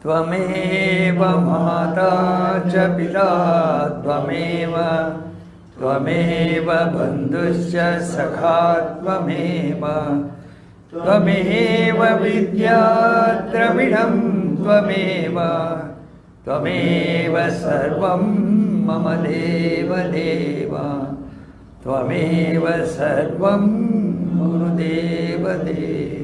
ತ್ವಮೇವ ಮಾತಾ ಚ ಪಿತಾ ತ್ವಮೇವ ತ್ವಮೇವ ಬಂಧುಶ್ಚ ಸಖಾ ತ್ವಮೇವ ತ್ವಮೇವ ವಿದ್ಯಾ ದ್ರವಿಣಂ ತ್ವಮೇವ ತ್ವಮೇವ ಸರ್ವಂ ಮಮ ದೇವದೇವ ತ್ವಮೇವ ಸರ್ವಂ ಗುರುದೇವದೇವ.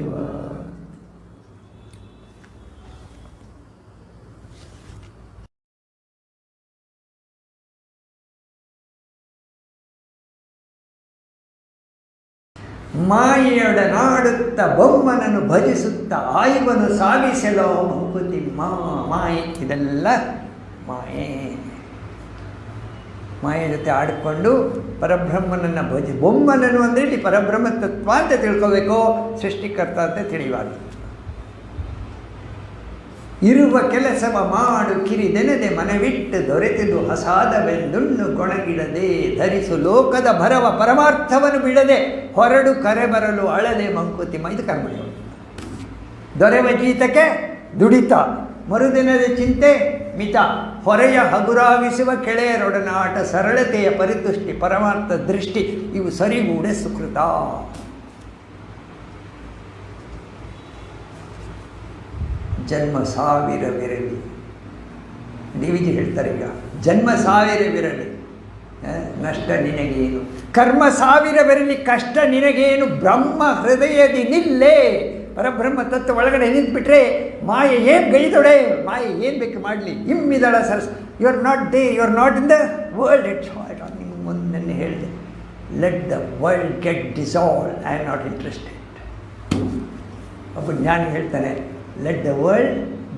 ಮಾಯೆಯೊಡನಾಡುತ್ತ ಬೊಮ್ಮನನ್ನು ಭಜಿಸುತ್ತ ಆಯುವನು ಸಾಗಿಸಲೋ ಮಂಕುತಿಮ್ಮ. ಮಾಯೆ, ಇದೆಲ್ಲ ಮಾಯೆ. ಮಾಯೆ ಜೊತೆ ಆಡಿಕೊಂಡು ಪರಬ್ರಹ್ಮನನ್ನು ಬೊಮ್ಮನನ್ನು ಅಂದರೆ ಇಲ್ಲಿ ಪರಬ್ರಹ್ಮ ತತ್ವ ಅಂತ ತಿಳ್ಕೋಬೇಕು, ಸೃಷ್ಟಿಕರ್ತ ಅಂತ ತಿಳಿಬಾರ್ದು. ಇರುವ ಕೆಲಸವ ಮಾಡು ಕಿರಿದೆನದೆ ಮನವಿಟ್ಟು ದೊರೆತಿದು ಹಸಾದವೆಂದುಣ್ಣು ಕೊಣಗಿಡದೆ ಧರಿಸು ಲೋಕದ ಭರವ ಪರಮಾರ್ಥವನ್ನು ಬಿಡದೆ ಹೊರಡು ಕರೆ ಬರಲು ಅಳದೆ ಮಂಕುತಿಮ್ಮ. ಇದು ಕರ್ಮಯೋಗ. ದೊರೆವ ಜೀತಕ್ಕೆ ದುಡಿತ, ಮರುದಿನದ ಚಿಂತೆ ಮಿತ, ಹೊರೆಯ ಹಗುರಾಗಿಸುವ ಕೆಳೆಯರೊಡನಾಟ, ಸರಳತೆಯ ಪರಿತುಷ್ಟಿ, ಪರಮಾರ್ಥ ದೃಷ್ಟಿ, ಇವು ಸರಿಗೂಡೆ ಸುಕೃತ. ಜನ್ಮ ಸಾವಿರವಿರಲಿ, ಡಿ ವಿ ಜಿ ಹೇಳ್ತಾರೆ ಈಗ, ಜನ್ಮ ಸಾವಿರವಿರಲಿ ನಷ್ಟ ನಿನಗೇನು, ಕರ್ಮ ಸಾವಿರವಿರಲಿ ಕಷ್ಟ ನಿನಗೇನು, ಬ್ರಹ್ಮ ಹೃದಯದಿ ನಿಲ್ಲೇ. ಪರಬ್ರಹ್ಮ ತತ್ವ ಒಳಗಡೆ ನಿಂತ್ಬಿಟ್ರೆ ಮಾಯೆ ಏನು ಗೈದೊಡೆ, ಮಾಯೆ ಏನು ಬೇಕು ಮಾಡಲಿ, ಹಿಮ್ಮಿದಳ ಸರಸ್. You are not there, you are not in the world. It's ನಿಮ್ಮ ಮುಂದೆ ಹೇಳಿದೆ, let the world get dissolve, I am not interested. ಒಬ್ಬ ಜ್ಞಾನಿ ಹೇಳ್ತಾನೆ, let the world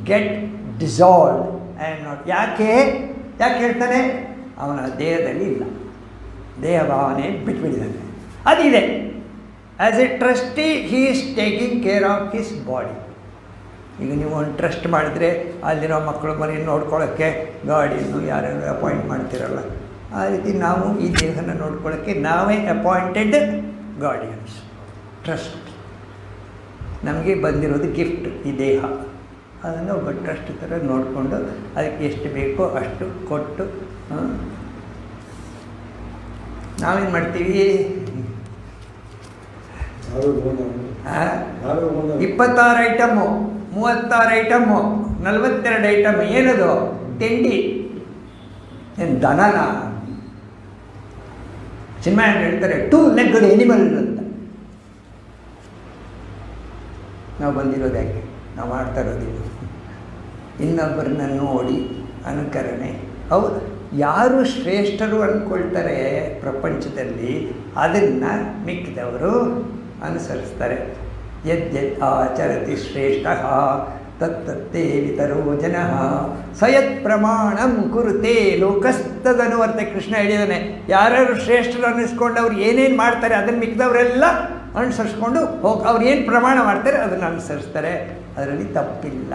get dissolve, I am not. ಯಾಕೆ ಹೇಳ್ತಾನೆ? ಅವನ ದೇಹದಲ್ಲಿ ಇಲ್ಲ, ದೇಹ ಭಾವನೆ ಬಿಟ್ಬಿಟ್ಟಿದ್ದಾನೆ. ಅದಿದೆ. As a trustee he is taking care of his body. ಈಗ ನೀವು ಒಂದು ಟ್ರಸ್ಟ್ ಮಾಡಿದ್ರೆ ಅಲ್ಲಿರೋ ಮಕ್ಕಳು ಮನೆ ನೋಡ್ಕೊಳ್ಳೋಕ್ಕೆ ಗಾಡಿಯನ್ನು ಯಾರ್ಯಾರು ಅಪಾಯಿಂಟ್ ಮಾಡ್ತಿರಲ್ಲ, ಆ ರೀತಿ ನಾವು ಈ ದೇಹನ ನೋಡ್ಕೊಳ್ಳೋಕ್ಕೆ ನಾವೇ ಅಪಾಯಿಂಟೆಡ್ ಗಾರ್ಡಿಯನ್ಸ್. ಟ್ರಸ್ಟ್ ನಮಗೆ ಬಂದಿರೋದು ಗಿಫ್ಟ್, ಈ ದೇಹ. ಅದನ್ನು ಒಬ್ಬ ಟ್ರಸ್ಟ್ ಥರ ನೋಡಿಕೊಂಡು ಅದಕ್ಕೆ ಎಷ್ಟು ಬೇಕೋ ಅಷ್ಟು ಕೊಟ್ಟು ನಾವೇನು ಮಾಡ್ತೀವಿ, 26 ಐಟಮ್ಮು, 36 ಐಟಮ್ಮು, 42 ಐಟಮ್. ಏನದು? ತಿಂಡಿ. ಏನು ದನನ? ಸಿನಿಮಾ ಏನು ಹೇಳ್ತಾರೆ, 2 ಲೆಗ್ಡ್ ಎನಿಮಲ್ ಅಂತ. ನಾವು ಬಂದಿರೋದು ಯಾಕೆ? ನಾವು ಮಾಡ್ತಾ ಇರೋದು ಇನ್ನೊಬ್ಬರನ್ನ ನೋಡಿ ಅನುಕರಣೆ. ಹೌದು, ಯಾರು ಶ್ರೇಷ್ಠರು ಅಂದ್ಕೊಳ್ತಾರೆ ಪ್ರಪಂಚದಲ್ಲಿ ಅದನ್ನು ಮಿಕ್ಕಿದವರು ಅನುಸರಿಸ್ತಾರೆ. ಯದ್ಯದ್ ಆಚರತಿ ಶ್ರೇಷ್ಠ ತತ್ತತ್ತೇ ವಿತರೋ ಜನಃ ಸಯತ್ ಪ್ರಮಾಣಂ ಕುರುತೆ ಲೋಕಸ್ತದನುವರ್ತೆ. ಕೃಷ್ಣ ಹೇಳಿದಾನೆ, ಯಾರ್ಯಾರು ಶ್ರೇಷ್ಠರು ಅನ್ನಿಸ್ಕೊಂಡು ಅವ್ರು ಏನೇನು ಮಾಡ್ತಾರೆ ಅದನ್ನು ಮಿಕ್ಕಿದವರೆಲ್ಲ ಅನುಸರಿಸ್ಕೊಂಡು ಹೋಗಿ ಅವ್ರು ಏನು ಪ್ರಮಾಣ ಮಾಡ್ತಾರೆ ಅದನ್ನು ಅನುಸರಿಸ್ತಾರೆ. ಅದರಲ್ಲಿ ತಪ್ಪಿಲ್ಲ.